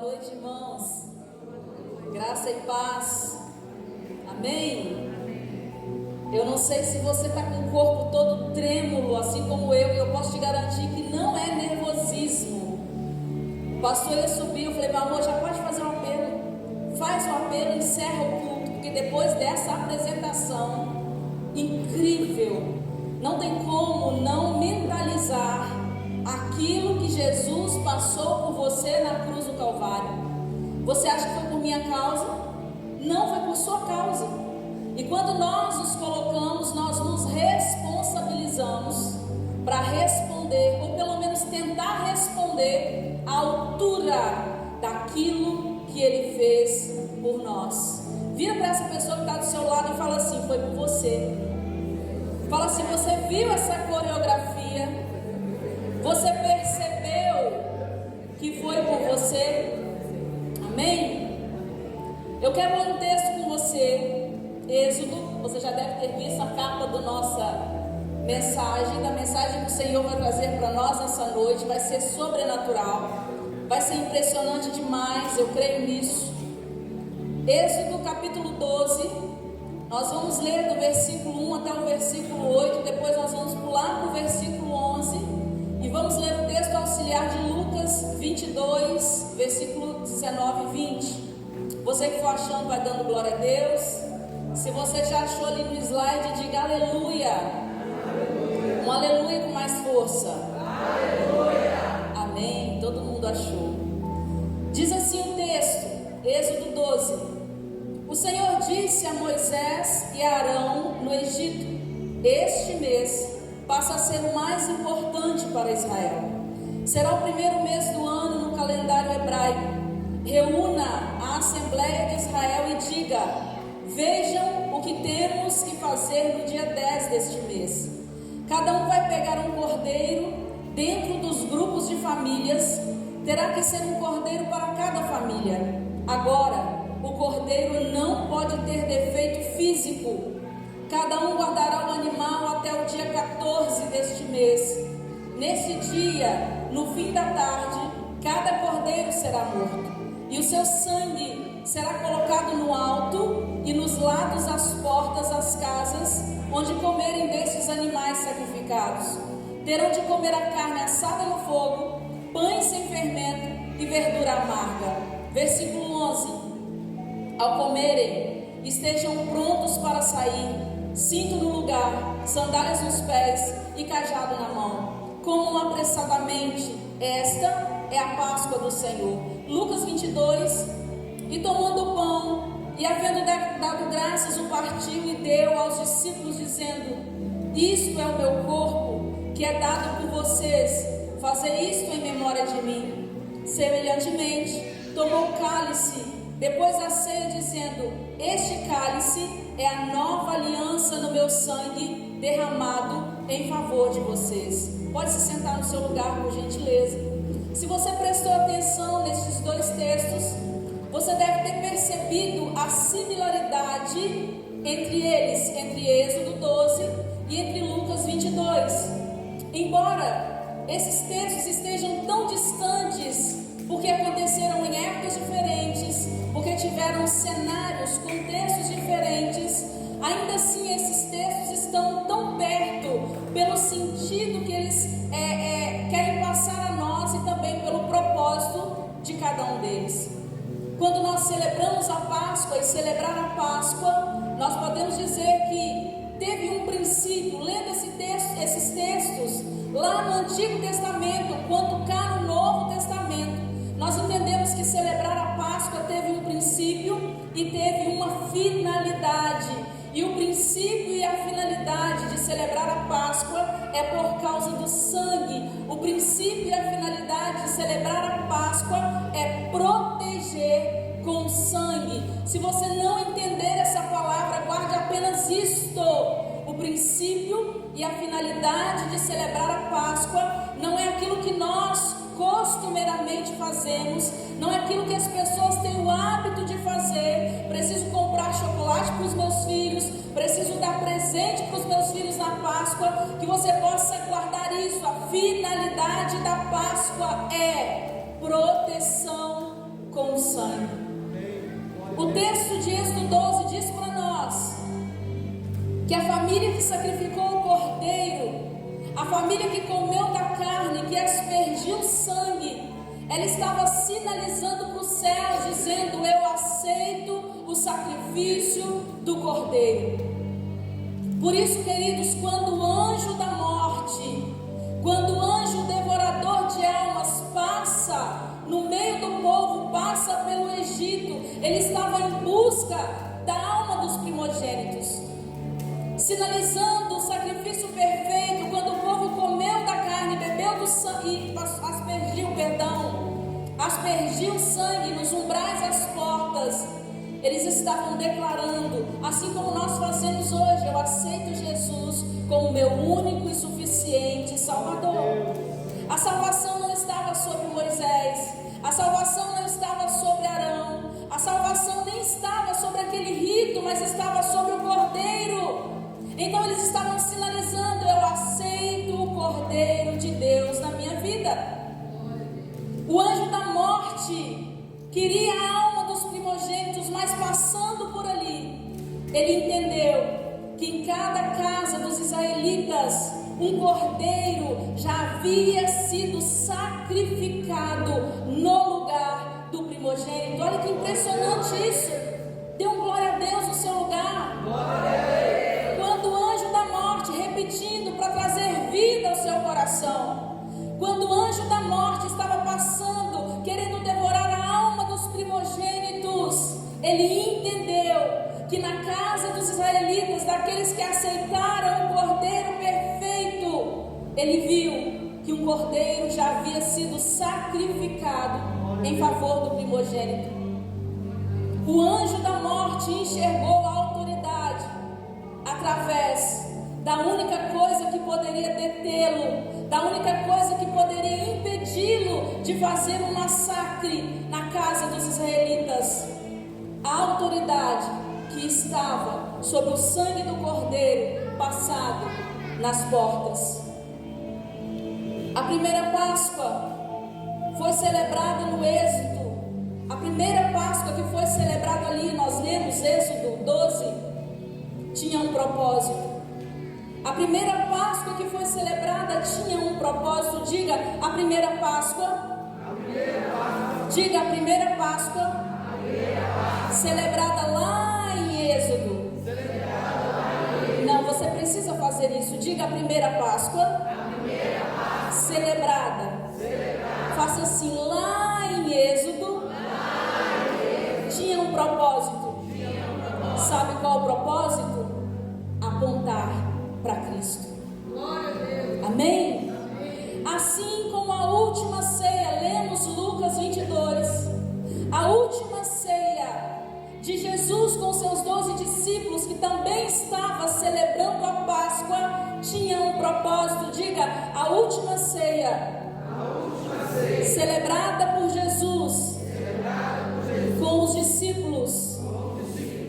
noite, irmãos. Graça e paz. Amém? Eu não sei se você está com o corpo todo trêmulo, assim como eu, e eu posso te garantir que não é nervosismo. O pastor ia subir, eu falei, meu amor, já pode fazer um apelo. Faz um apelo, encerra o culto, porque depois dessa apresentação incrível, não tem como não mentalizar aquilo que Jesus passou por você na cruz do Calvário. Você acha que foi por minha causa? Não, foi por sua causa. E quando nós nos colocamos, nós nos responsabilizamos para responder, ou pelo menos tentar responder à altura daquilo que Ele fez por nós. Vira para essa pessoa que está do seu lado e fala assim: foi por você. Fala assim: você viu essa coreografia? Você percebeu que foi por você? Amém? Eu quero ler um texto com você. Êxodo, você já deve ter visto a capa da nossa mensagem, da mensagem que o Senhor vai trazer para nós essa noite. Vai ser sobrenatural, vai ser impressionante demais, eu creio nisso. Êxodo capítulo 12, nós vamos ler do versículo 1 até o versículo 8, depois nós vamos pular para o versículo 11 e vamos ler o texto auxiliar de Lucas 22, versículo 19 e 20. Você que for achando, vai dando glória a Deus. Se você já achou ali no slide, diga aleluia. Aleluia. Um aleluia com mais força. Aleluia. Amém. Todo mundo achou. Diz assim o texto, Êxodo 12. O Senhor disse a Moisés e a Arão no Egito: este mês passa a ser o mais importante para Israel. Será o primeiro mês do ano no calendário hebraico. Reúna a Assembleia de Israel e diga: vejam o que temos que fazer no dia 10 deste mês. Cada um vai pegar um cordeiro dentro dos grupos de famílias. Terá que ser um cordeiro para cada família. Agora, o cordeiro não pode ter defeito físico. Cada um guardará o animal até o dia 14 deste mês. Nesse dia, no fim da tarde, cada cordeiro será morto, e o seu sangue será colocado no alto e nos lados das portas das casas onde comerem destes animais sacrificados. Terão de comer a carne assada no fogo, pães sem fermento e verdura amarga. Versículo 11. Ao comerem, estejam prontos para sair, cinto no lugar, sandálias nos pés e cajado na mão. Comam apressadamente, esta é a Páscoa do Senhor. Lucas 22. E tomando o pão, e havendo dado graças, o partiu e deu aos discípulos, dizendo: isto é o meu corpo, que é dado por vocês, fazei isto em memória de mim. Semelhantemente, tomou o cálice, depois da ceia, dizendo: este cálice é a nova aliança no meu sangue, derramado em favor de vocês. Pode se sentar no seu lugar, por gentileza. Se você prestou atenção nesses dois textos, você deve ter percebido a similaridade entre eles, entre Êxodo 12 e entre Lucas 22. Embora esses textos estejam tão distantes, porque aconteceram em épocas diferentes, porque tiveram cenários, contextos diferentes, ainda assim esses textos estão tão perto, pelo sentido que eles querem passar a nós e também pelo propósito de cada um deles. Quando nós celebramos a Páscoa, e celebrar a Páscoa, nós podemos dizer que teve um princípio. Lendo esses textos lá no Antigo Testamento, quanto cá no Novo Testamento, nós entendemos que celebrar a Páscoa teve um princípio e teve uma finalidade. E o princípio e a finalidade de celebrar a Páscoa é por causa do sangue. O princípio e a finalidade de celebrar a Páscoa é proteger com sangue. Se você não entender essa palavra, guarde apenas isto: o princípio e a finalidade de celebrar a Páscoa não é aquilo que nós costumeiramente fazemos, não é aquilo que as pessoas têm o hábito de fazer. Preciso comprar chocolate para os meus filhos, preciso dar presente para os meus filhos na Páscoa. Que você possa guardar isso. A finalidade da Páscoa é proteção com O texto de Êxodo 12 diz para nós que a família que sacrificou o cordeiro, a família que comeu da carne, que aspergiu sangue, ela estava sinalizando para os céus, dizendo: eu aceito o sacrifício do cordeiro. Por isso, queridos, quando o anjo da morte, quando o anjo devorador de almas passa no meio do povo, passa pelo Egito, ele estava em busca da alma dos primogênitos, sinalizando o sacrifício perfeito. Quando o povo comeu da carne, bebeu do sangue e aspergiu sangue nos umbrais das portas, eles estavam declarando, assim como nós fazemos hoje: eu aceito Jesus como meu único e suficiente Salvador. A salvação não estava sobre Moisés, a salvação não estava sobre Arão, a salvação nem estava sobre aquele rito, mas estava sobre o Cordeiro. Então eles estavam sinalizando: eu aceito o Cordeiro de Deus na minha vida. O anjo da morte queria a alma dos primogênitos, mas passando por ali, ele entendeu que em cada casa dos israelitas um cordeiro já havia sido sacrificado no lugar do primogênito. Olha que impressionante isso. Dê um glória a Deus no seu lugar. Quando o anjo da morte, repetindo para trazer vida ao seu coração, quando o anjo da morte estava passando, querendo devorar a alma dos primogênitos, ele entendeu que na casa dos israelitas, daqueles que aceitaram o cordeiro perfeito, ele viu que um cordeiro já havia sido sacrificado em favor do primogênito. O anjo da morte enxergou a autoridade através da única coisa que poderia detê-lo, da única coisa que poderia impedi-lo de fazer um massacre na casa dos israelitas: a autoridade que estava sobre o sangue do cordeiro passado nas portas. A primeira Páscoa foi celebrada no Êxodo. A primeira Páscoa que foi celebrada ali, nós lemos Êxodo 12, tinha um propósito. A primeira Páscoa que foi celebrada tinha um propósito. Diga: a primeira Páscoa. Diga: a primeira Páscoa. Celebrada lá em Êxodo. Não, você precisa fazer isso. Diga: a primeira Páscoa. Celebrada. Faça assim: lá em Êxodo. Tinha um propósito. Sabe qual o propósito? Apontar para Cristo. Amém? Assim como a última ceia, lemos Lucas 22, a última ceia de Jesus com seus 12 discípulos, que também estava celebrando a Páscoa, tinha um propósito. Diga: a última ceia, celebrada por Jesus com os discípulos,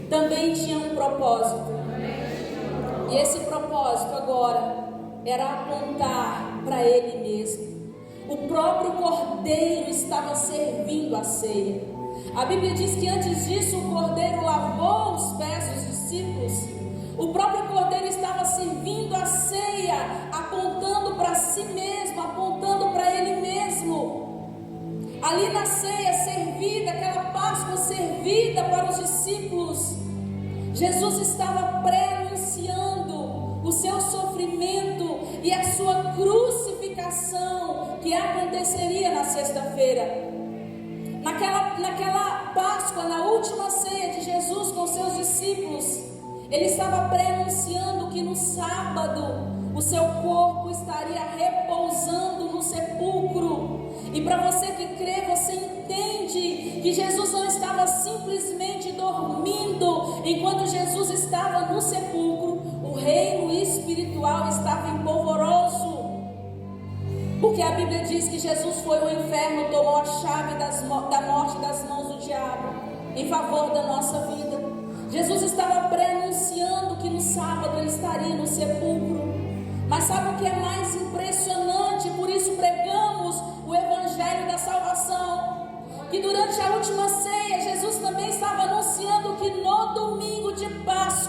também tinha um propósito. E esse propósito agora era apontar para Ele mesmo. O próprio Cordeiro estava servindo a ceia. A Bíblia diz que antes disso o Cordeiro lavou os pés dos discípulos. O próprio Cordeiro estava servindo a ceia, apontando para si mesmo, apontando para Ele mesmo. Ali na ceia servida, aquela Páscoa servida para os discípulos, Jesus estava pré-anunciando o seu sofrimento e a sua crucificação, que aconteceria na sexta-feira. Naquela Páscoa, na última ceia de Jesus com seus discípulos, ele estava pré-anunciando que no sábado o seu corpo estaria repousando no sepulcro. E para você que crê, você entende que Jesus não estava simplesmente dormindo. Enquanto Jesus estava no sepulcro, o reino espiritual estava em polvoroso. Porque a Bíblia diz que Jesus foi ao inferno, tomou a chave da morte das mãos do diabo em favor da nossa vida. Jesus estava pré-anunciando que no sábado ele estaria no sepulcro. Mas sabe o que é mais impressionante? Por isso pregamos o Evangelho da Salvação. Que durante a última ceia, Jesus também estava anunciando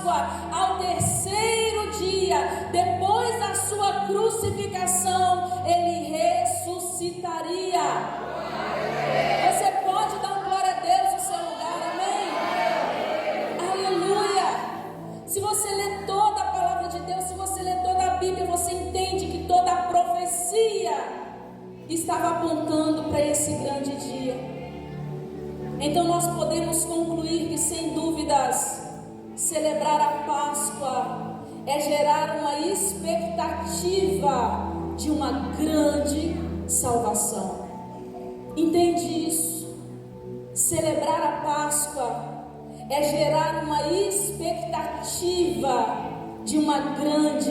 Páscoa, ao terceiro dia, depois da sua crucificação, ele ressuscitaria. Você pode dar um glória a Deus no seu lugar, amém? Aleluia! Se você lê toda a palavra de Deus, se você lê toda a Bíblia, você entende que toda a profecia estava apontando para esse grande dia. Então nós podemos concluir que, sem dúvidas, celebrar a Páscoa é gerar uma expectativa de uma grande salvação. Entende isso? Celebrar a Páscoa é gerar uma expectativa de uma grande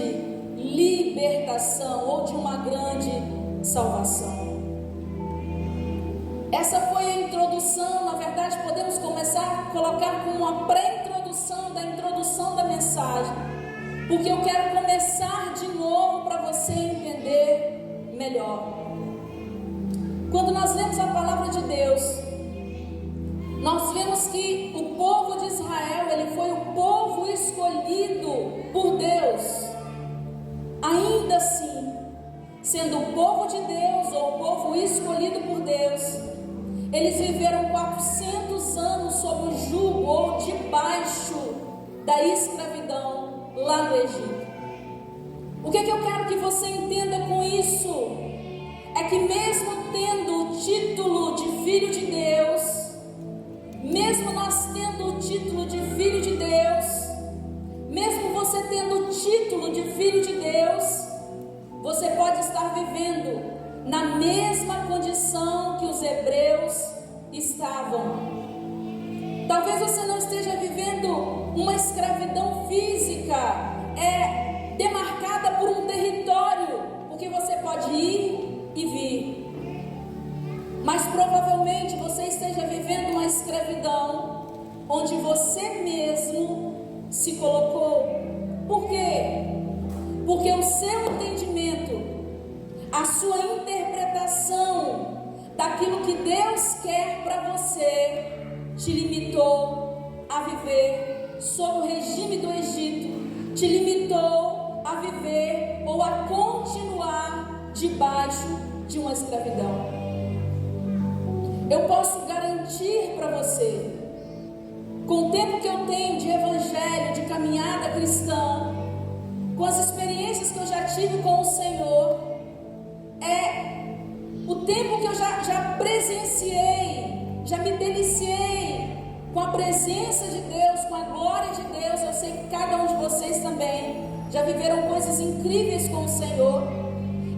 libertação ou de uma grande salvação. Essa foi a introdução. Na verdade, podemos começar a colocar como uma pré-introdução da introdução da mensagem, porque eu quero começar de novo para você entender melhor. Quando nós lemos a palavra de Deus, nós vemos que o povo de Israel, ele foi o povo escolhido por Deus. Ainda assim, sendo o povo de Deus ou o povo escolhido por Deus, eles viveram 400 anos sob o jugo ou debaixo da escravidão lá no Egito. O que eu quero que você entenda com isso? É que mesmo tendo o título de filho de Deus, mesmo nós tendo o título de filho de Deus, mesmo você tendo o título de filho de Deus, você pode estar vivendo na mesma condição que os hebreus estavam. Talvez você não esteja vivendo uma escravidão física, demarcada por um território, porque você pode ir e vir. Mas provavelmente você esteja vivendo uma escravidão onde você mesmo se colocou. Por quê? Porque o seu entendimento, a sua interpretação daquilo que Deus quer para você, te limitou a viver sob o regime do Egito, te limitou a viver ou a continuar debaixo de uma escravidão. Eu posso garantir para você, com o tempo que eu tenho de evangelho, de caminhada cristã, com as experiências que eu já tive com o Senhor, o tempo que eu já presenciei, já me deliciei com a presença de Deus, com a glória de Deus. Eu sei que cada um de vocês também já viveram coisas incríveis com o Senhor.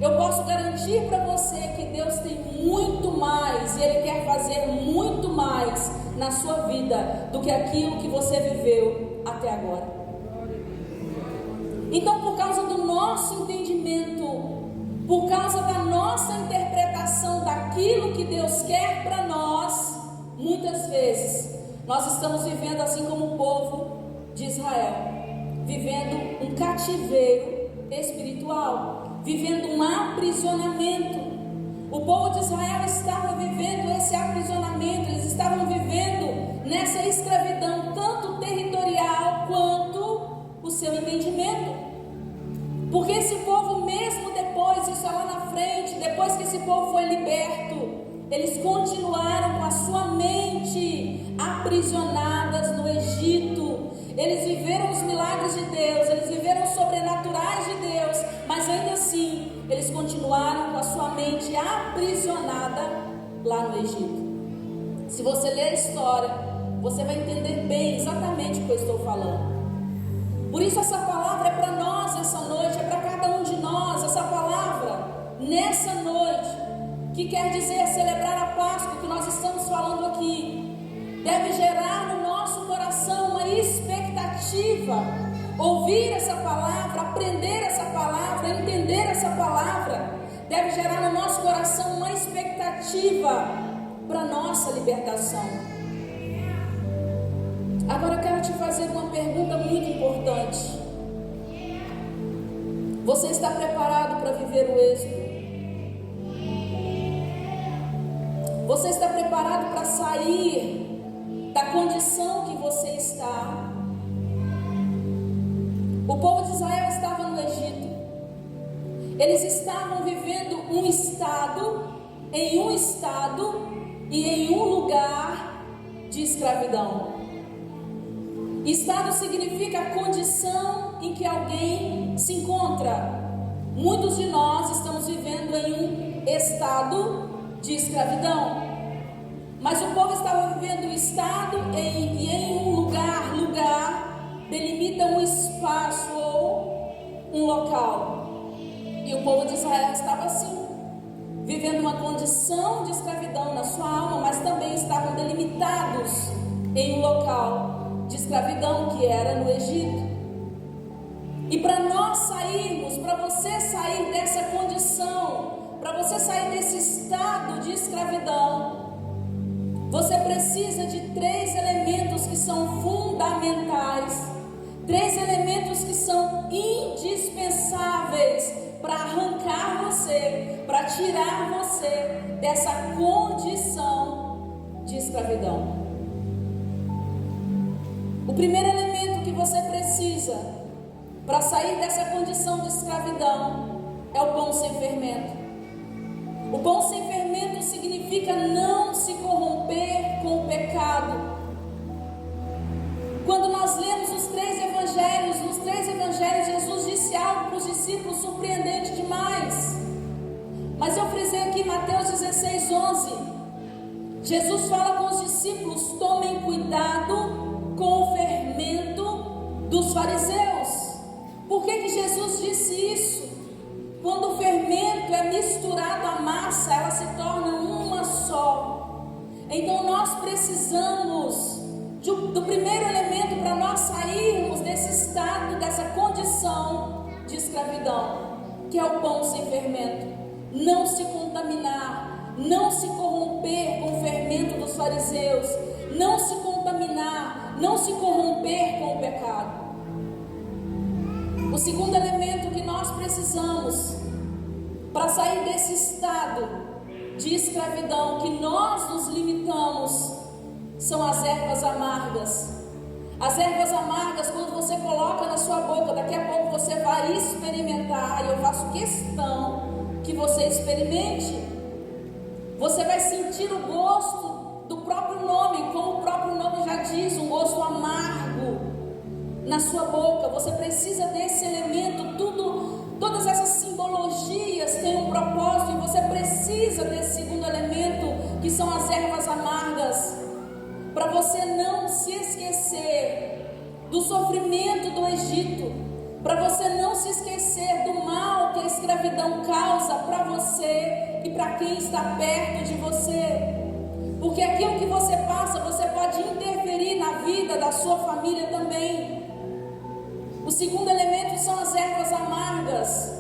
Eu posso garantir para você que Deus tem muito mais, e Ele quer fazer muito mais na sua vida do que aquilo que você viveu até agora. Então, por causa do nosso entendimento, por causa da nossa interpretação daquilo que Deus quer para nós, muitas vezes nós estamos vivendo assim como o povo de Israel, vivendo um cativeiro espiritual, vivendo um aprisionamento. O povo de Israel estava vivendo esse aprisionamento, eles estavam vivendo nessa escravidão, tanto territorial quanto o seu entendimento. Porque esse povo, mesmo depois, isso é lá na frente, depois que esse povo foi liberto, eles continuaram com a sua mente aprisionadas no Egito. Eles viveram os milagres de Deus, eles viveram os sobrenaturais de Deus, mas ainda assim, eles continuaram com a sua mente aprisionada lá no Egito. Se você ler a história, você vai entender bem exatamente o que eu estou falando. Por isso essa palavra é para nós essa noite, é para cada um de nós. Essa palavra, nessa noite, que quer dizer celebrar a Páscoa, que nós estamos falando aqui, deve gerar no nosso coração uma expectativa. Ouvir essa palavra, aprender essa palavra, entender essa palavra, deve gerar no nosso coração uma expectativa para a nossa libertação. Agora eu quero te fazer uma pergunta muito importante. Você está preparado para viver o êxodo? Você está preparado para sair da condição que você está? Eles estavam vivendo em um estado e em um lugar de escravidão. Estado significa a condição em que alguém se encontra. Muitos de nós estamos vivendo em um estado de escravidão, mas o povo estava vivendo um estado e em um lugar delimita um espaço ou um local. E o povo de Israel estava assim, vivendo uma condição de escravidão na sua alma, mas também estavam delimitados em um local de escravidão que era no Egito. E para nós sairmos, para você sair dessa condição, para você sair desse estado de escravidão, você precisa de 3 elementos que são fundamentais, 3 elementos que são indispensáveis para arrancar você, para tirar você dessa condição de escravidão. O primeiro elemento que você precisa para sair dessa condição de escravidão é o pão sem fermento. O pão sem fermento significa não se corromper com o pecado. Quando nós lemos nos três evangelhos, Jesus disse algo para os discípulos surpreendente demais. Mas eu frisei aqui Mateus 16:11. Jesus fala com os discípulos: tomem cuidado com o fermento dos fariseus. Por que Jesus disse isso? Quando o fermento é misturado à massa, ela se torna uma só. Então nós precisamos do primeiro elemento para nós sairmos desse estado, dessa condição de escravidão, que é o pão sem fermento. Não se contaminar, não se corromper com o fermento dos fariseus, não se contaminar, não se corromper com o pecado. O segundo elemento que nós precisamos para sair desse estado de escravidão que nós nos limitamos são as ervas amargas. As ervas amargas, quando você coloca na sua boca, daqui a pouco você vai experimentar, e eu faço questão que você experimente. Você vai sentir o gosto do próprio nome, como o próprio nome já diz, um gosto amargo na sua boca. Você precisa desse elemento, todas essas simbologias têm um propósito, e você precisa desse segundo elemento, que são as ervas amargas, para você não se esquecer do sofrimento do Egito, para você não se esquecer do mal que a escravidão causa para você e para quem está perto de você, porque aquilo que você passa, você pode interferir na vida da sua família também. O segundo elemento são as ervas amargas,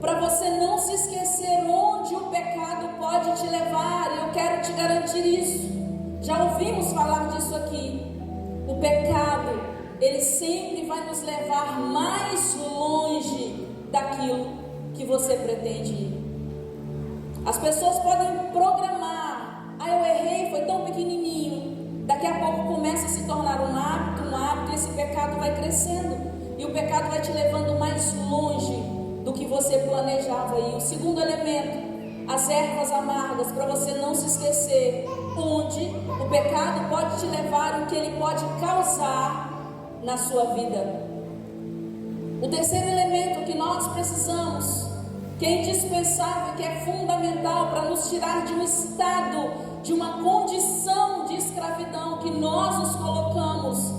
para você não se esquecer onde o pecado pode te levar, e eu quero te garantir isso. Já ouvimos falar disso aqui. O pecado, ele sempre vai nos levar mais longe daquilo que você pretende ir. As pessoas podem programar: eu errei, foi tão pequenininho. Daqui a pouco começa a se tornar um hábito, e esse pecado vai crescendo, e o pecado vai te levando mais longe do que você planejava. E o segundo elemento, as ervas amargas, para você não se esquecer onde o pecado pode te levar, o que ele pode causar na sua vida. O terceiro elemento que nós precisamos, que é indispensável, que é fundamental para nos tirar de um estado, de uma condição de escravidão que nós nos colocamos.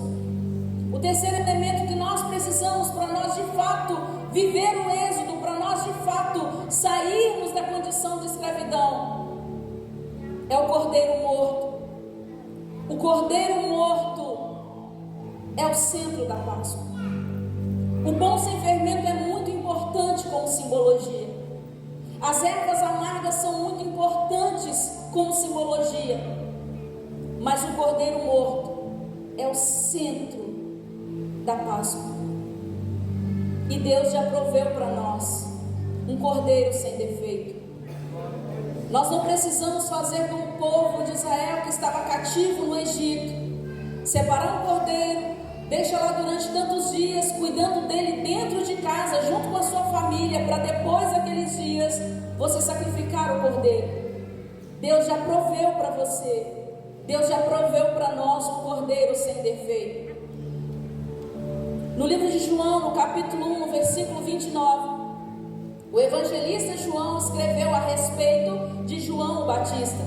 O terceiro elemento que nós precisamos para nós de fato viver o êxodo, para nós de fato sairmos da condição de escravidão, é o cordeiro morto. O cordeiro morto é o centro da Páscoa. O pão sem fermento é muito importante como simbologia. As ervas amargas são muito importantes como simbologia. Mas o cordeiro morto é o centro da Páscoa. E Deus já proveu para nós um cordeiro sem defeito. Nós não precisamos fazer como o povo de Israel que estava cativo no Egito, separar um cordeiro, Deixa lá durante tantos dias, cuidando dele dentro de casa, junto com a sua família, para depois daqueles dias você sacrificar o cordeiro. Deus já proveu para você, Deus já proveu para nós um cordeiro sem defeito. No livro de João, no capítulo 1, no versículo 29, o evangelista João escreveu a respeito de João o Batista.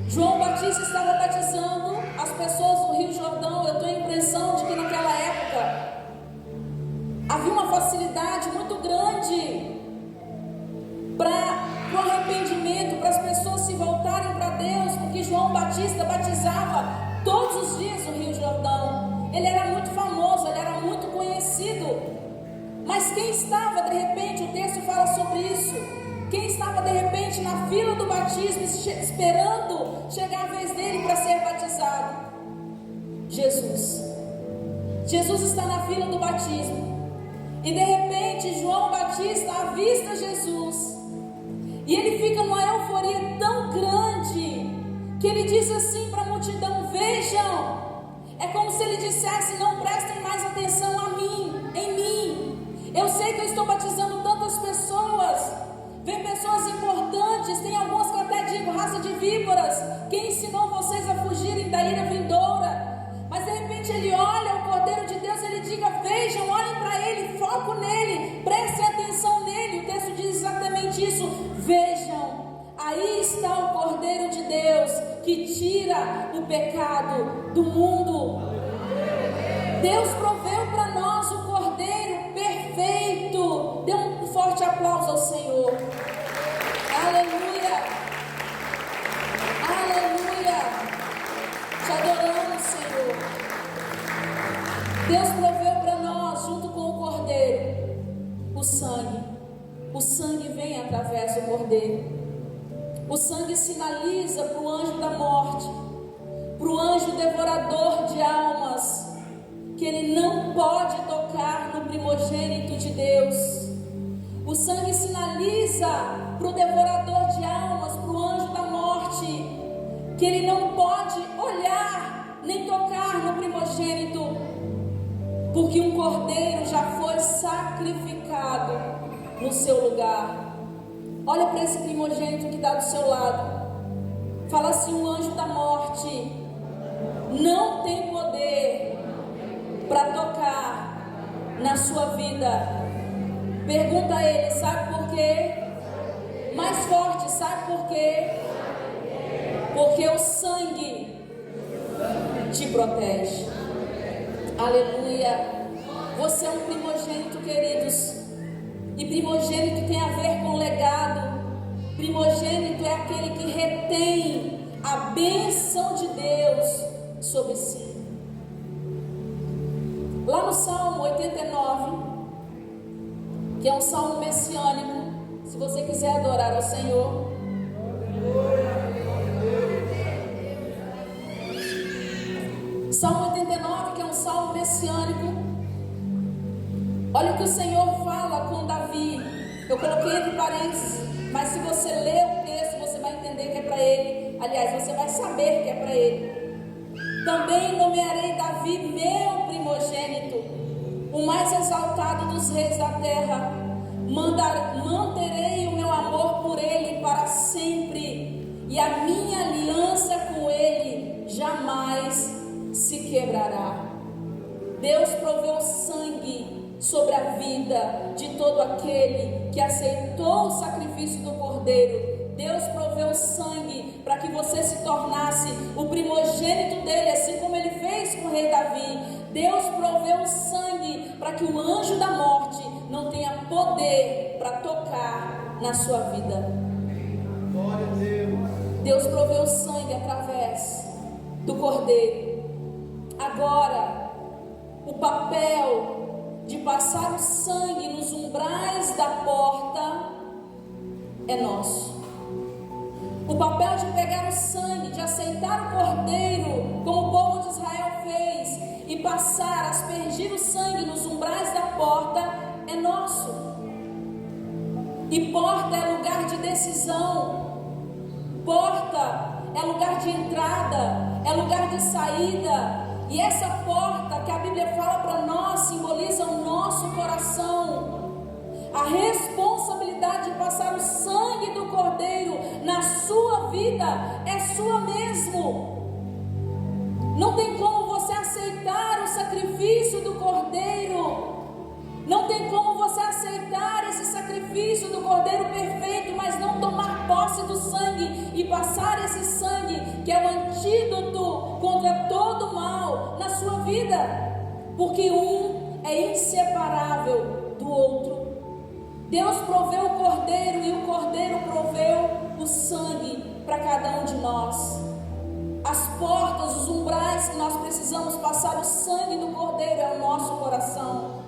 João Batista estava batizando as pessoas no Rio Jordão. Eu tenho a impressão de que naquela época havia uma facilidade muito grande para o arrependimento, para as pessoas se voltarem para Deus, porque João Batista batizava todos os dias no Rio Jordão. Ele era muito famoso, ele era muito conhecido. Mas quem estava de repente, o texto fala sobre isso, quem estava de repente na fila do batismo, esperando chegar a vez dele para ser batizado? Jesus. Jesus está na fila do batismo, e de repente João Batista avista Jesus, e ele fica numa euforia tão grande, que ele diz assim para a multidão: vejam, é como se ele dissesse: não prestem mais atenção a mim, em mim. Eu sei que eu estou batizando tantas pessoas, vem pessoas importantes, tem algumas que até digo raça de víboras, quem ensinou vocês a fugirem da ira vindoura? Mas de repente ele olha o Cordeiro de Deus, ele diga: vejam, olhem para ele, foco nele, prestem atenção nele. O texto diz exatamente isso: vejam, aí está o Cordeiro de Deus que tira o pecado do mundo. Deus proveu para nós o Cordeiro perfeito. Dê um forte aplauso ao Senhor. Aleluia, aleluia. Te adoramos, Senhor. Deus proveu para nós, junto com o Cordeiro, o sangue. O sangue vem através do Cordeiro. O sangue sinaliza para o anjo da morte, para o anjo devorador de almas, que ele não pode tocar no primogênito de Deus. O sangue sinaliza para o devorador de almas, para o anjo da morte, que ele não pode olhar nem tocar no primogênito, porque um cordeiro já foi sacrificado no seu lugar. Olha para esse primogênito que está do seu lado. Fala assim: o anjo da morte não tem poder para tocar na sua vida. Pergunta a ele: sabe por quê? Mais forte, sabe por quê? Porque o sangue te protege. Aleluia. Você é um primogênito, queridos. E primogênito tem a ver com legado. Primogênito é aquele que retém a bênção de Deus sobre si. Lá no Salmo 89, que é um salmo messiânico, se você quiser adorar ao Senhor, Salmo 89, que é um salmo messiânico, olha o que o Senhor fala com Davi. Eu coloquei entre parênteses, mas se você ler o texto, você vai entender que é para ele. Aliás, você vai saber que é para ele. Também nomearei Davi meu primogênito, o mais exaltado dos reis da terra. Manterei o meu amor por ele para sempre, e a minha aliança com ele jamais se quebrará. Deus proveu sangue sobre a vida de todo aquele que aceitou o sacrifício do Cordeiro. Deus proveu sangue para que você se tornasse o primogênito dele, assim como ele fez com o rei Davi. Deus proveu sangue para que o anjo da morte não tenha poder para tocar na sua vida. Glória a Deus. Deus proveu sangue através do Cordeiro. Agora, o papel de passar o sangue nos umbrais da porta é nosso. O papel de pegar o sangue, de aceitar o Cordeiro, como o povo de Israel fez, e passar, aspergir o sangue nos umbrais da porta, é nosso. E porta é lugar de decisão. Porta é lugar de entrada, é lugar de saída. E essa porta que a Bíblia fala para nós simboliza o nosso coração. A responsabilidade de passar o sangue do Cordeiro na sua vida é sua mesmo. Não tem como você aceitar o sacrifício do Cordeiro. Não tem como você aceitar esse sacrifício do Cordeiro perfeito, mas não tomar posse do sangue e passar esse sangue, que é o antídoto contra todo mal na sua vida. Porque um é inseparável do outro. Deus proveu o Cordeiro e o Cordeiro proveu o sangue para cada um de nós. As portas, os umbrais que nós precisamos passar o sangue do Cordeiro é o nosso coração.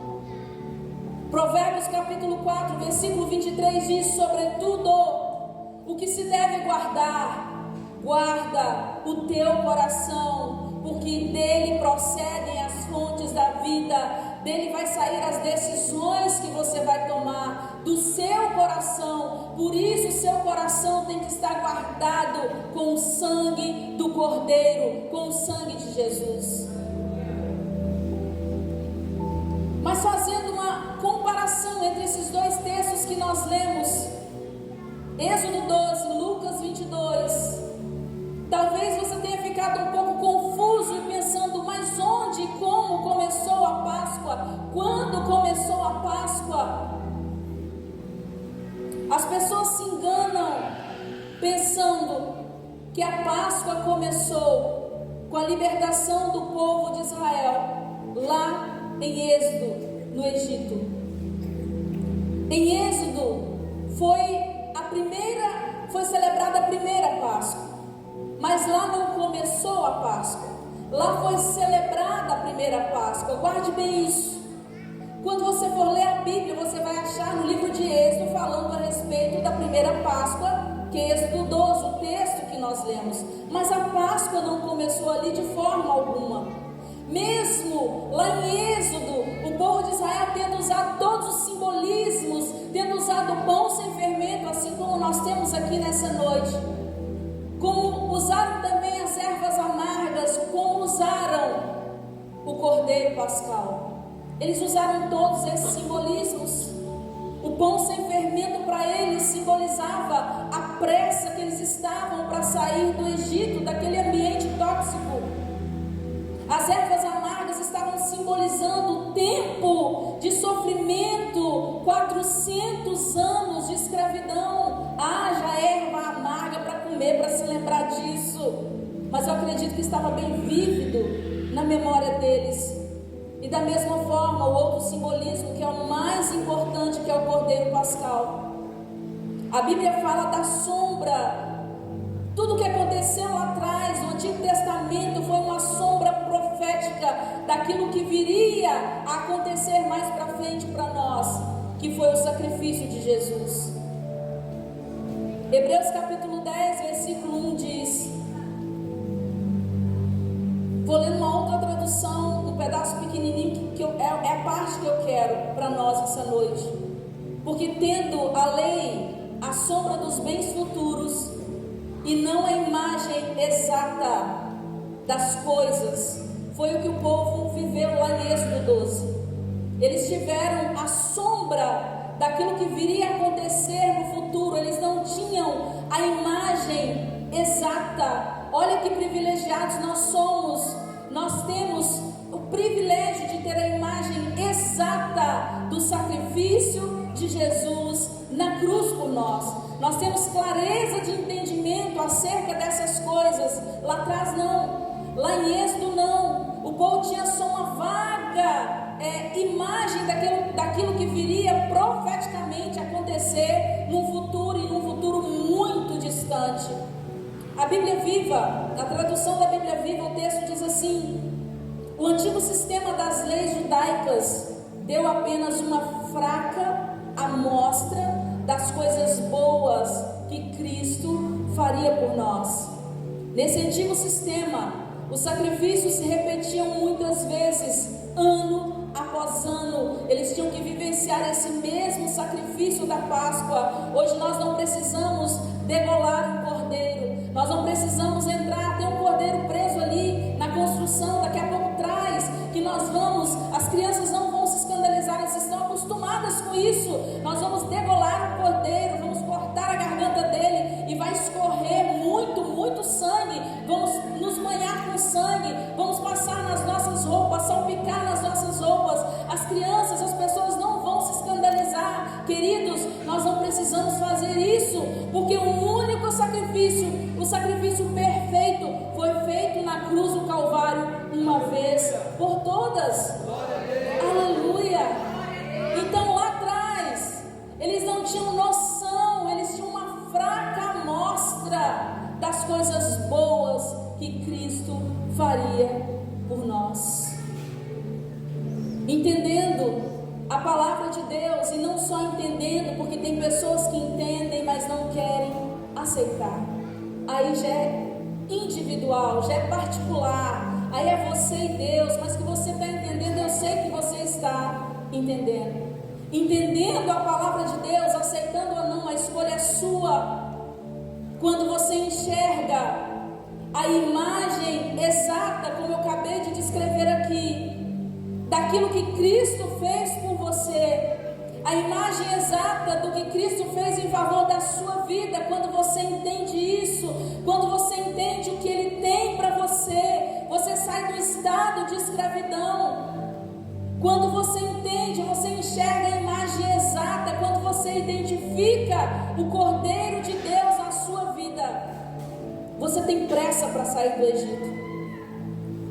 Provérbios capítulo 4, versículo 23 diz: sobretudo, o que se deve guardar, guarda o teu coração, porque dele procedem as fontes da vida, dele vai sair as decisões que você vai tomar, do seu coração. Por isso o seu coração tem que estar guardado com o sangue do Cordeiro, com o sangue de Jesus. Mas fazendo uma comparação entre esses dois textos que nós lemos, Êxodo 12, Lucas 22, talvez você tenha ficado um pouco confuso e pensando: mas onde e como começou a Páscoa? Quando começou a Páscoa? As pessoas se enganam pensando que a Páscoa começou com a libertação do povo de Israel lá em Êxodo, no Egito. Em Êxodo foi celebrada a primeira Páscoa, mas lá não começou a Páscoa. Lá foi celebrada a primeira Páscoa. Guarde bem isso. Quando você for ler a Bíblia, você vai achar no livro de Êxodo falando a respeito da primeira Páscoa, que é Êxodo 12, o texto que nós lemos. Mas a Páscoa não começou ali de forma alguma. Mesmo lá em Êxodo, o povo de Israel tendo usado todos os simbolismos, tendo usado o pão sem fermento, assim como nós temos aqui nessa noite, como usaram também as ervas amargas, como usaram o Cordeiro Pascal. Eles usaram todos esses simbolismos. O pão sem fermento para eles simbolizava a pressa que eles estavam para sair do Egito, daquele ambiente tóxico. As ervas amargas estavam simbolizando o tempo de sofrimento, 400 anos de escravidão. Haja erva amarga para comer, para se lembrar disso. Mas eu acredito que estava bem vívido na memória deles. E da mesma forma, o outro simbolismo, que é o mais importante, que é o Cordeiro Pascal. A Bíblia fala da sombra. Tudo que aconteceu lá atrás, no Antigo Testamento, foi uma sombra profética daquilo que viria a acontecer mais para frente para nós, que foi o sacrifício de Jesus. Hebreus capítulo 10, versículo 1 diz, vou ler uma outra tradução, um pedaço pequenininho, que é a parte que eu quero para nós essa noite. Porque tendo a lei a sombra dos bens futuros, e não a imagem exata das coisas, foi o que o povo viveu lá em Êxodo 12. Eles tiveram a sombra daquilo que viria a acontecer no futuro. Eles não tinham a imagem exata. Olha que privilegiados nós somos. Nós temos o privilégio de ter a imagem exata do sacrifício de Jesus na cruz por nós. Nós temos clareza de entendimento acerca dessas coisas. Lá atrás não. Lá em Êxodo não. O povo tinha só uma vaga imagem daquilo que viria profeticamente acontecer num futuro, e num futuro muito distante. A Bíblia Viva, na tradução da Bíblia Viva, o texto diz assim: o antigo sistema das leis judaicas deu apenas uma fraca amostra das coisas boas que Cristo faria por nós. Nesse antigo sistema, os sacrifícios se repetiam muitas vezes, ano após ano. Eles tinham que vivenciar esse mesmo sacrifício da Páscoa. Hoje nós não precisamos degolar um cordeiro, nós não precisamos entrar, ter um cordeiro preso ali na construção, daqui a pouco sacrifício perfeito foi feito na cruz do Calvário, uma vez por todas. Aleluia! Então lá atrás, eles não tinham noção, eles tinham uma fraca amostra das coisas boas que Cristo faria por nós. Entendendo a palavra de Deus, e não só entendendo, porque tem pessoas que entendem, mas não querem aceitar. Aí já é individual, já é particular, aí é você e Deus, mas que você está entendendo, eu sei que você está entendendo. Entendendo a palavra de Deus, aceitando ou não, a escolha é sua. Quando você enxerga a imagem exata, como eu acabei de descrever aqui, daquilo que Cristo fez por você, a imagem exata do que Cristo fez em favor da sua vida, quando você entende isso, quando você entende o que Ele tem para você, você sai do estado de escravidão. Quando você entende, você enxerga a imagem exata, quando você identifica o Cordeiro de Deus na sua vida, você tem pressa para sair do Egito.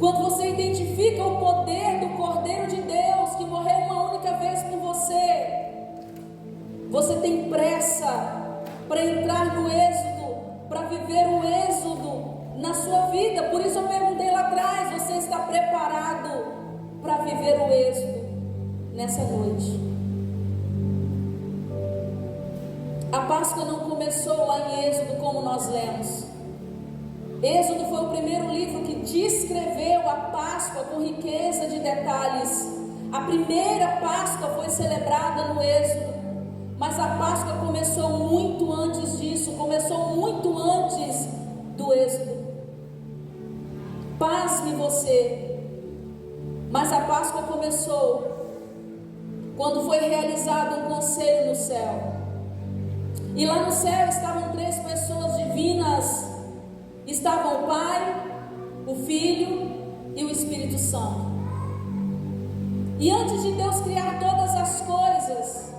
Quando você identifica o poder do Cordeiro de Deus, que morreu uma única vez por você, você tem pressa para entrar no êxodo, para viver o êxodo na sua vida. Por isso eu perguntei lá atrás, você está preparado para viver o êxodo nessa noite? A Páscoa não começou lá em Êxodo, como nós lemos. Êxodo foi o primeiro livro que descreveu a Páscoa com riqueza de detalhes. A primeira Páscoa foi celebrada no Êxodo, mas a Páscoa começou muito antes disso, começou muito antes do Êxodo. Pasme você, mas a Páscoa começou quando foi realizado um conselho no céu. E lá no céu estavam 3 pessoas divinas. Estavam o Pai, o Filho e o Espírito Santo. E antes de Deus criar todas as coisas,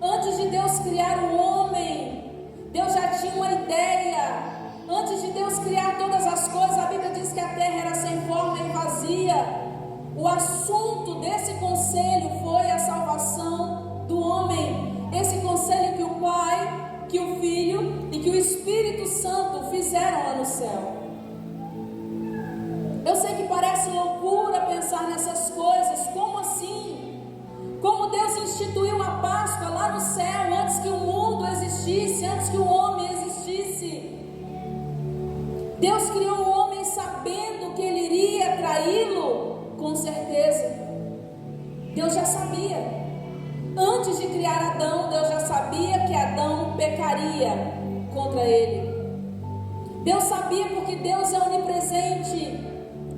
antes de Deus criar o homem, Deus já tinha uma ideia. Antes de Deus criar todas as coisas, a Bíblia diz que a terra era sem forma e vazia. O assunto desse conselho foi a salvação do homem. Esse conselho que o Pai, que o Filho e que o Espírito Santo fizeram lá no céu. Eu sei que parece loucura pensar nessas coisas. Como assim? Como Deus instituiu a Páscoa lá no céu, antes que o mundo existisse, antes que o homem existisse. Deus criou o homem sabendo que ele iria traí-lo, com certeza. Deus já sabia. Antes de criar Adão, Deus já sabia que Adão pecaria contra ele. Deus sabia, porque Deus é onipresente.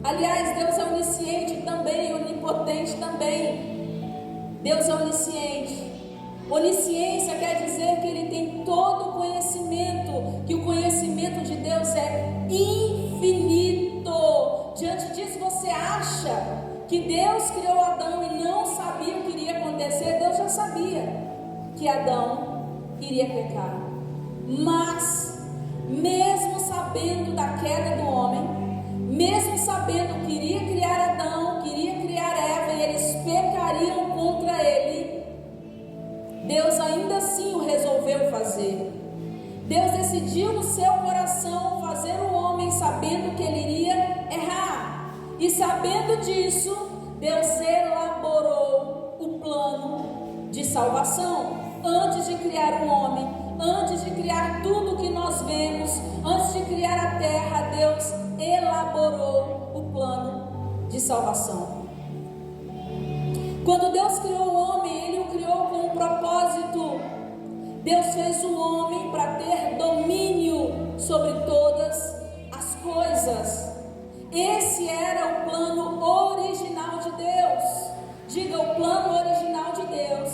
Aliás, Deus é onisciente também, onipotente também. Deus é onisciente. Onisciência quer dizer que Ele tem todo o conhecimento, que o conhecimento de Deus é infinito. Diante disso, você acha que Deus criou Adão e não sabia o que iria acontecer? Deus já sabia que Adão iria pecar. Mas, mesmo sabendo da queda do homem, mesmo sabendo que iria criar Adão, que iria criar Eva, e eles pecariam contra ele, Deus ainda assim o resolveu fazer. Deus decidiu no seu coração fazer o homem sabendo que ele iria errar. E sabendo disso, Deus elaborou o plano de salvação. Antes de criar o homem, antes de criar tudo que nós vemos, antes de criar a terra, Deus elaborou o plano de salvação. Quando Deus criou o homem, Ele o criou com um propósito. Deus fez o homem para ter domínio sobre todas as coisas. Esse era o plano original de Deus. Diga: o plano original de Deus.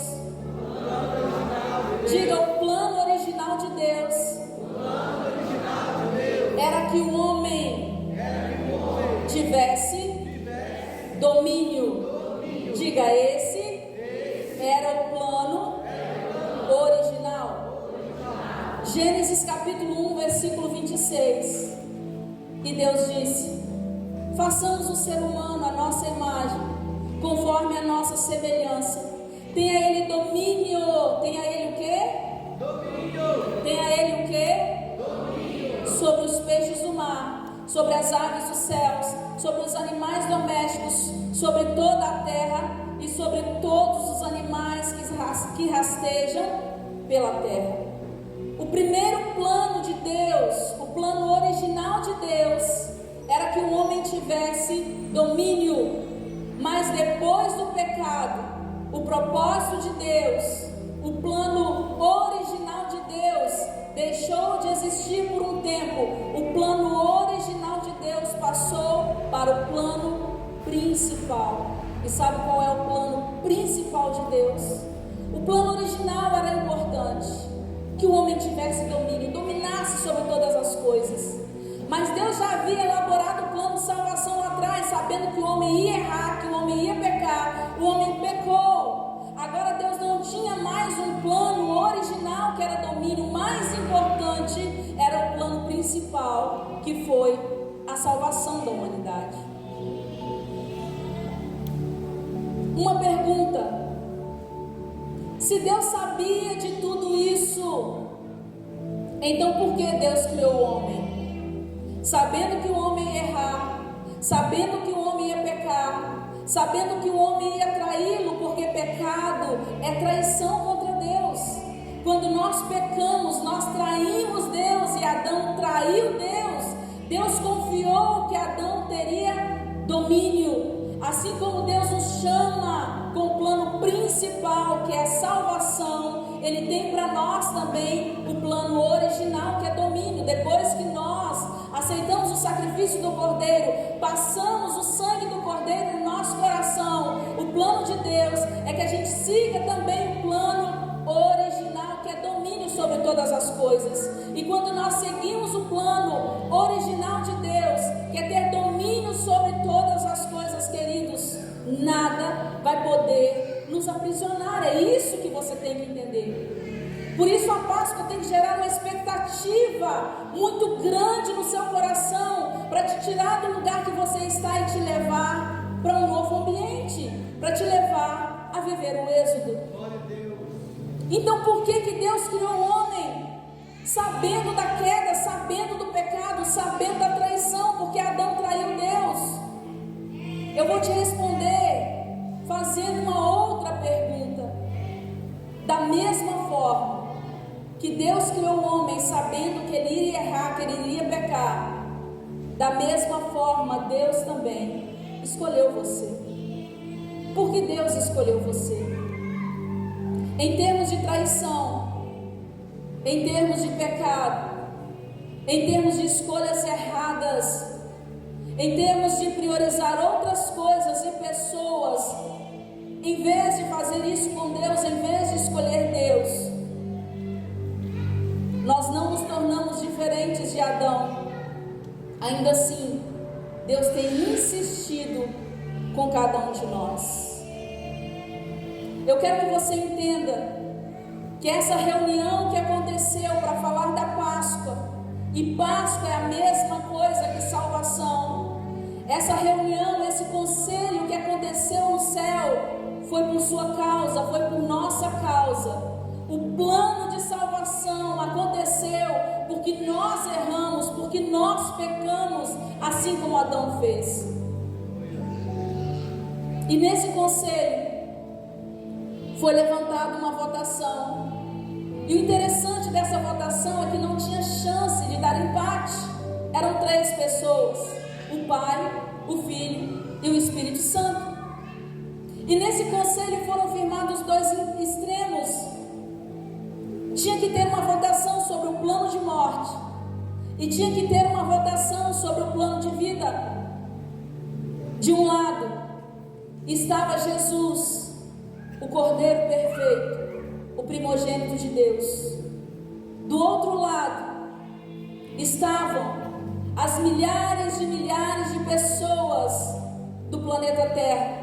Diga: o plano original de Deus. Era que o homem tivesse domínio. Diga: esse era o plano original. Gênesis capítulo 1, versículo 26. que Deus disse: façamos o ser humano à nossa imagem, conforme a nossa semelhança. Tenha ele domínio. Tenha ele o quê? Domínio. Tenha ele o quê? Domínio. Sobre os peixes do mar, sobre as aves dos céus, sobre os animais domésticos, sobre toda a terra e sobre todos os animais que rastejam pela terra. O primeiro plano de Deus, o plano original de Deus, era que o homem tivesse domínio. Mas depois do pecado, o propósito de Deus, o plano original de Deus, deixou de existir por um tempo. O plano original de Deus passou para o plano principal. E sabe qual é o plano principal de Deus? O plano original era importante, que o homem tivesse domínio, dominasse sobre todas as coisas. Mas Deus já havia elaborado o plano de salvação lá atrás, sabendo que o homem ia errar, que o homem ia pecar. O homem pecou. Agora Deus não tinha mais um plano original, que era domínio. O mais importante era o plano principal, que foi a salvação da humanidade. Uma pergunta: se Deus sabia de tudo isso, então por que Deus criou o homem? Sabendo que o homem ia errar, sabendo que o homem ia pecar, sabendo que o homem ia traí-lo, porque pecado é traição contra Deus. Quando nós pecamos, nós traímos Deus, e Adão traiu Deus. Deus confiou que Adão teria domínio. Assim como Deus nos chama com o plano principal, que é a salvação, Ele tem para nós também o plano original, que é domínio. Depois que nós aceitamos o sacrifício do Cordeiro, passamos o sangue do Cordeiro no nosso coração, o plano de Deus é que a gente siga também o plano original, que é domínio sobre todas as coisas. E quando nós seguimos o plano original de Deus, que é ter domínio sobre todas as coisas, queridos, nada vai poder nos aprisionar. É isso que você tem que entender. Por isso a Páscoa tem que gerar uma expectativa muito grande no seu coração, para te tirar do lugar que você está e te levar para um novo ambiente, para te levar a viver o êxodo. Então por que Deus criou o homem? Sabendo da queda, sabendo do pecado, sabendo da traição, porque Adão traiu Deus. Eu vou te responder fazendo uma outra pergunta. Da mesma forma que Deus criou o homem sabendo que ele iria errar, que ele iria pecar, da mesma forma Deus também escolheu você. Por que Deus escolheu você? Em termos de traição, em termos de pecado, em termos de escolhas erradas, em termos de priorizar outras coisas e pessoas, em vez de fazer isso com Deus, em vez de escolher Deus, nós não nos tornamos diferentes de Adão. Ainda assim, Deus tem insistido com cada um de nós. Eu quero que você entenda que essa reunião que aconteceu para falar da Páscoa, e Páscoa é a mesma coisa que salvação, essa reunião, esse conselho que aconteceu no céu, foi por sua causa, foi por nossa causa. O plano de salvação aconteceu porque nós erramos, porque nós pecamos, assim como Adão fez. E nesse conselho foi levantada uma votação. E o interessante dessa votação é que não tinha chance de dar empate. Eram 3 pessoas: o Pai, o Filho e o Espírito Santo. E nesse conselho foram firmados 2 extremos. Tinha que ter uma votação sobre o plano de morte, e tinha que ter uma votação sobre o plano de vida. De um lado estava Jesus, o Cordeiro perfeito, o primogênito de Deus. Do outro lado estavam as milhares de pessoas do planeta Terra,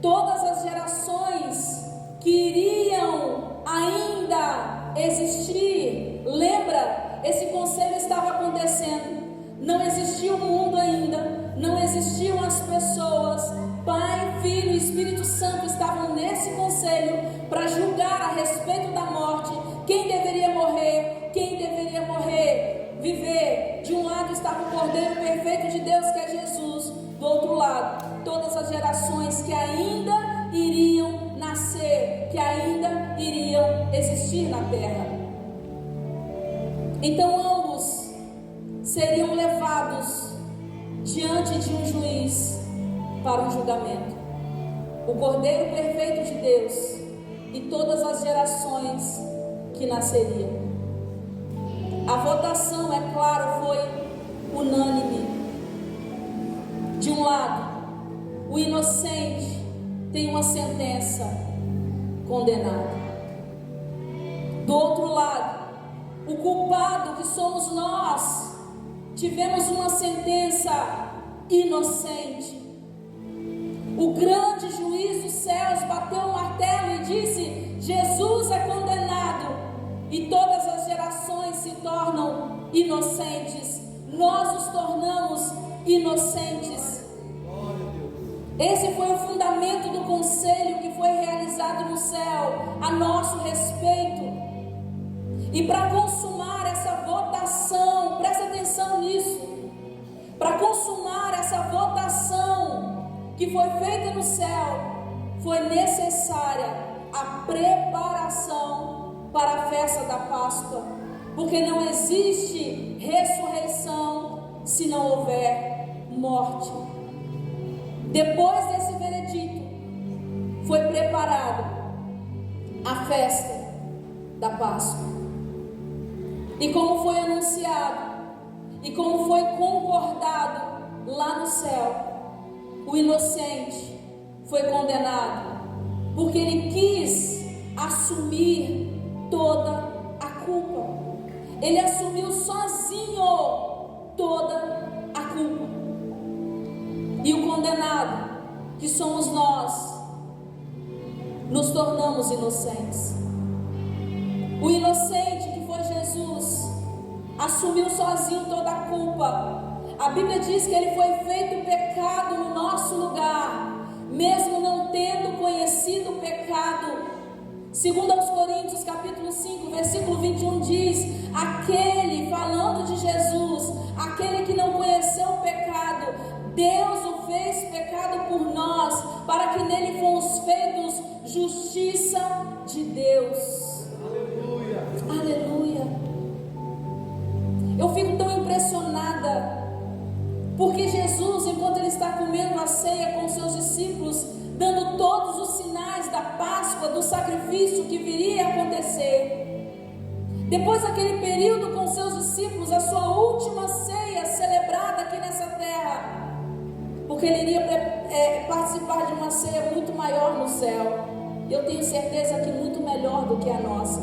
todas as gerações que iriam ainda existir. Lembra? Esse conselho estava acontecendo não existia o mundo ainda, não existiam as pessoas. Pai, Filho e Espírito Santo estavam nesse conselho para julgar a respeito da morte, quem deveria morrer, viver. De um lado estava o Cordeiro perfeito de Deus, que é Jesus. Do outro lado, todas as gerações que ainda iriam nascer, que ainda iriam existir na terra. Então ambos seriam levados diante de um juiz para um julgamento. O Cordeiro perfeito de Deus e todas as gerações que nasceriam. A votação, é claro, foi unânime. De um lado, o inocente tem uma sentença condenada. Do outro lado, o culpado, que somos nós, tivemos uma sentença inocente. O grande juiz dos céus bateu o martelo e disse: Jesus é condenado, e todas as gerações se tornam inocentes. Nós nos tornamos inocentes. Esse foi o fundamento do conselho que foi realizado no céu a nosso respeito. E para consumar essa votação, presta atenção nisso, para consumar essa votação que foi feita no céu, foi necessária a preparação para a festa da Páscoa, porque não existe ressurreição se não houver morte. Depois desse veredito, foi preparada a festa da Páscoa. E como foi anunciado, e como foi concordado lá no céu, o inocente foi condenado, porque ele quis assumir toda a culpa. Ele assumiu sozinho toda a culpa. E o condenado, que somos nós, nos tornamos inocentes. O inocente, que foi Jesus, assumiu sozinho toda a culpa. A Bíblia diz que ele foi feito pecado no nosso lugar, mesmo não tendo conhecido o pecado. Segundo aos Coríntios, capítulo 5, versículo 21 diz: aquele, falando de Jesus, aquele que não conheceu o pecado, Deus o fez pecado por nós, para que nele fomos feitos justiça de Deus. Aleluia. Aleluia. Eu fico tão impressionada, porque Jesus, enquanto ele está comendo a ceia com seus discípulos, dando todos os sinais da Páscoa, do sacrifício que viria a acontecer, depois daquele período com seus discípulos, a sua última ceia celebrada aqui nessa terra, porque ele iria participar de uma ceia muito maior no céu, eu tenho certeza que muito melhor do que a nossa.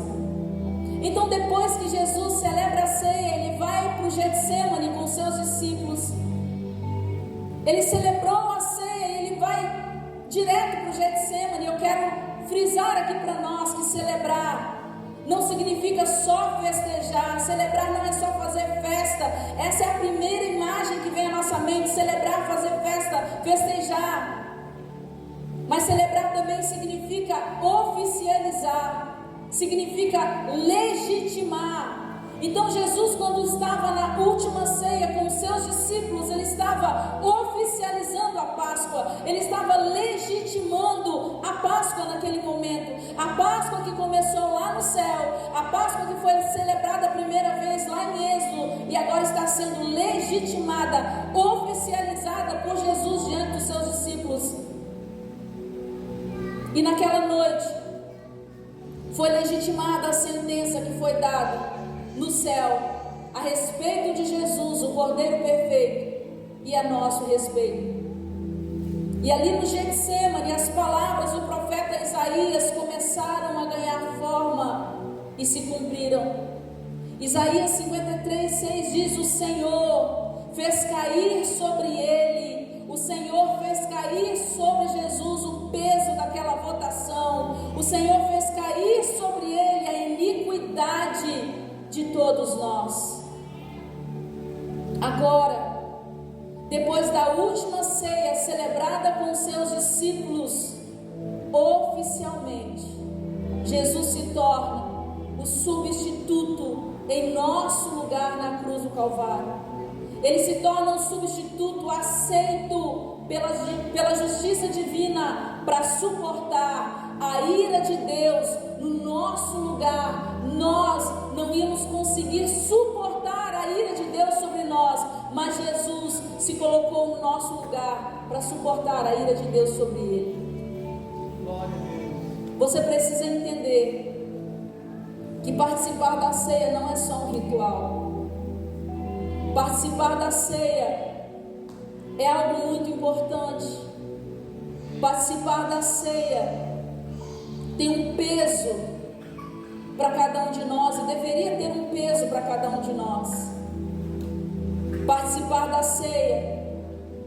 Então, depois que Jesus celebra a ceia, ele vai para o Getsêmani com seus discípulos. Ele celebrou a ceia e ele vai direto para o Getsêmani. Eu quero frisar aqui para nós que celebrar não significa só festejar. Celebrar não é só fazer festa. Essa é a primeira imagem que vem à nossa mente: celebrar, fazer festa, festejar. Mas celebrar também significa oficializar, significa legitimar. Então Jesus, quando estava na última ceia com os seus discípulos, ele estava oficializando a Páscoa, ele estava legitimando a Páscoa naquele momento. A Páscoa que começou lá no céu, a Páscoa que foi celebrada a primeira vez lá em Êxodo, e agora está sendo legitimada, oficializada por Jesus diante dos seus discípulos. E naquela noite foi legitimada a sentença que foi dada no céu a respeito de Jesus, o Cordeiro perfeito, e a nosso respeito. E ali no Getsêmani, as palavras do profeta Isaías começaram a ganhar forma e se cumpriram. Isaías 53:6 diz: o Senhor fez cair sobre ele, o Senhor fez cair sobre Jesus o peso daquela votação, o Senhor fez cair sobre ele a iniquidade de todos nós. Agora, depois da última ceia celebrada com seus discípulos, oficialmente, Jesus se torna o substituto em nosso lugar na cruz do Calvário. Ele se torna um substituto aceito pela justiça divina para suportar a ira de Deus no nosso lugar. Nós não íamos conseguir suportar a ira de Deus sobre nós, mas Jesus se colocou no nosso lugar para suportar a ira de Deus sobre ele. Você precisa entender que participar da ceia não é só um ritual. Participar da ceia é algo muito importante. Participar da ceia tem um peso para cada um de nós, e deveria ter um peso para cada um de nós. Participar da ceia,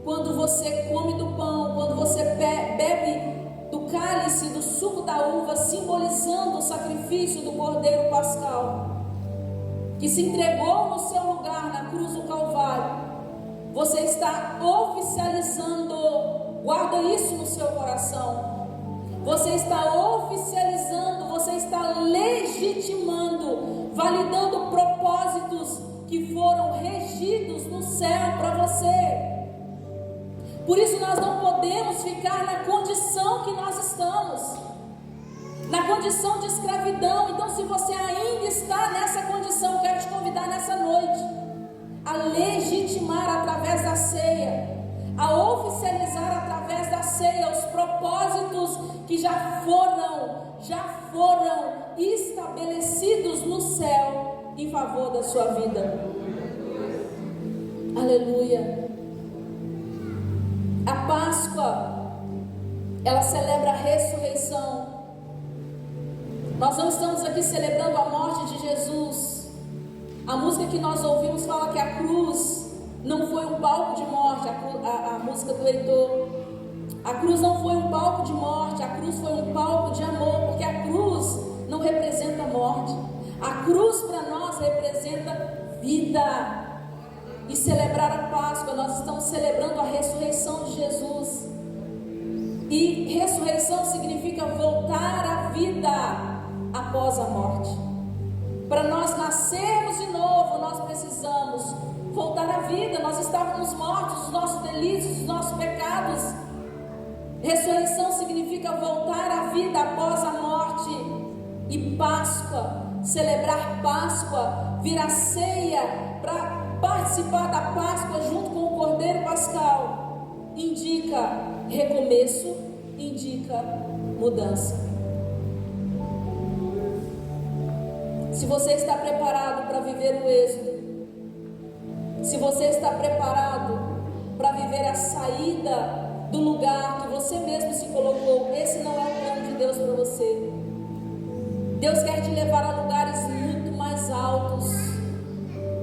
quando você come do pão, quando você bebe do cálice, do suco da uva, simbolizando o sacrifício do Cordeiro Pascal, que se entregou no seu lugar na cruz do Calvário, você está oficializando, guarda isso no seu coração, você está oficializando, você está legitimando, validando propósitos que foram regidos no céu para você. Por isso nós não podemos ficar na condição que nós estamos, na condição de escravidão. Então, se você ainda está nessa condição, eu quero te convidar nessa noite a legitimar através da ceia, a oficializar através da ceia os propósitos que já foram estabelecidos no céu em favor da sua vida. Aleluia. A Páscoa, ela celebra a ressurreição. Nós não estamos aqui celebrando a morte de Jesus. A música que nós ouvimos fala que a cruz não foi um palco de morte, a música do Heitor. A cruz não foi um palco de morte, a cruz foi um palco de amor, porque a cruz não representa a morte. A cruz para nós representa vida. E celebrar a Páscoa, nós estamos celebrando a ressurreição de Jesus. E ressurreição significa voltar à vida após a morte. Para nós nascermos de novo, nós precisamos voltar à vida. Nós estávamos mortos, os nossos delitos, os nossos pecados. Ressurreição significa voltar à vida após a morte. E Páscoa, celebrar Páscoa, vir à ceia para participar da Páscoa junto com o Cordeiro Pascal, indica recomeço, indica mudança. Se você está preparado para viver o êxodo, se você está preparado para viver a saída do lugar que você mesmo se colocou, esse não é o plano de Deus para você. Deus quer te levar a lugares muito mais altos.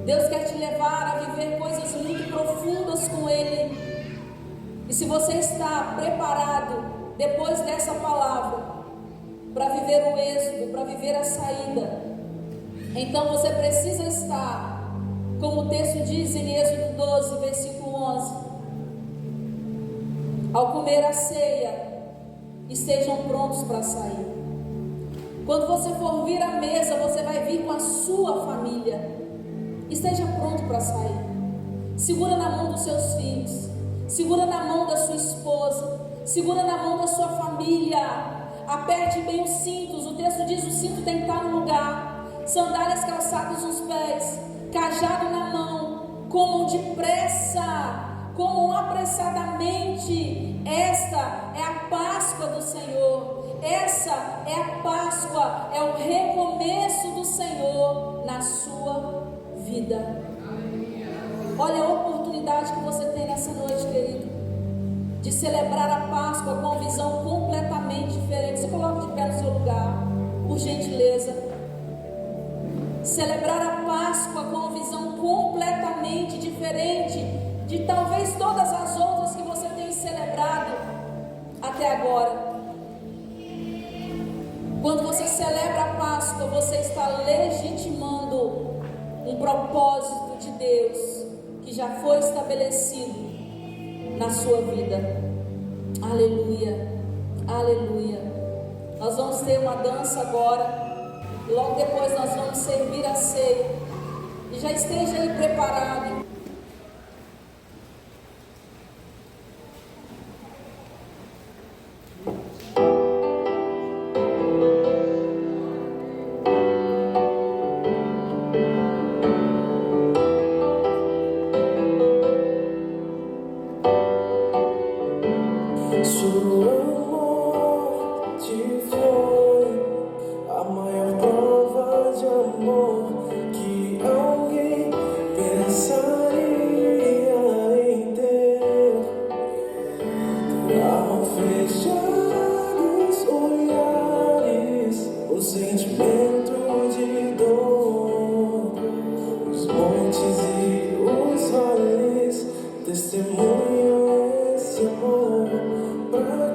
Deus quer te levar a viver coisas muito profundas com Ele. E se você está preparado, depois dessa palavra, para viver o êxodo, para viver a saída, então você precisa estar, como o texto diz em Êxodo 12, versículo 11: ao comer a ceia, estejam prontos para sair. Quando você for vir à mesa, você vai vir com a sua família. Esteja pronto para sair. Segura na mão dos seus filhos, segura na mão da sua esposa, segura na mão da sua família. Aperte bem os cintos. O texto diz: o cinto tem que estar no lugar, sandálias calçadas nos pés, cajado na mão. Comam depressa, comam apressadamente. Esta é a Páscoa do Senhor. Essa é a Páscoa, é o recomeço do Senhor na sua vida. Olha a oportunidade que você tem nessa noite, querido, de celebrar a Páscoa com uma visão completamente diferente. Você coloca de pé no seu lugar, por gentileza. Celebrar a Páscoa com uma visão completamente diferente de talvez todas as outras que você tem celebrado até agora. Quando você celebra a Páscoa, você está legitimando um propósito de Deus que já foi estabelecido na sua vida. Aleluia, aleluia. Nós vamos ter uma dança agora, e logo depois nós vamos servir a ceia. E já esteja aí preparado. Testemunho esse amor.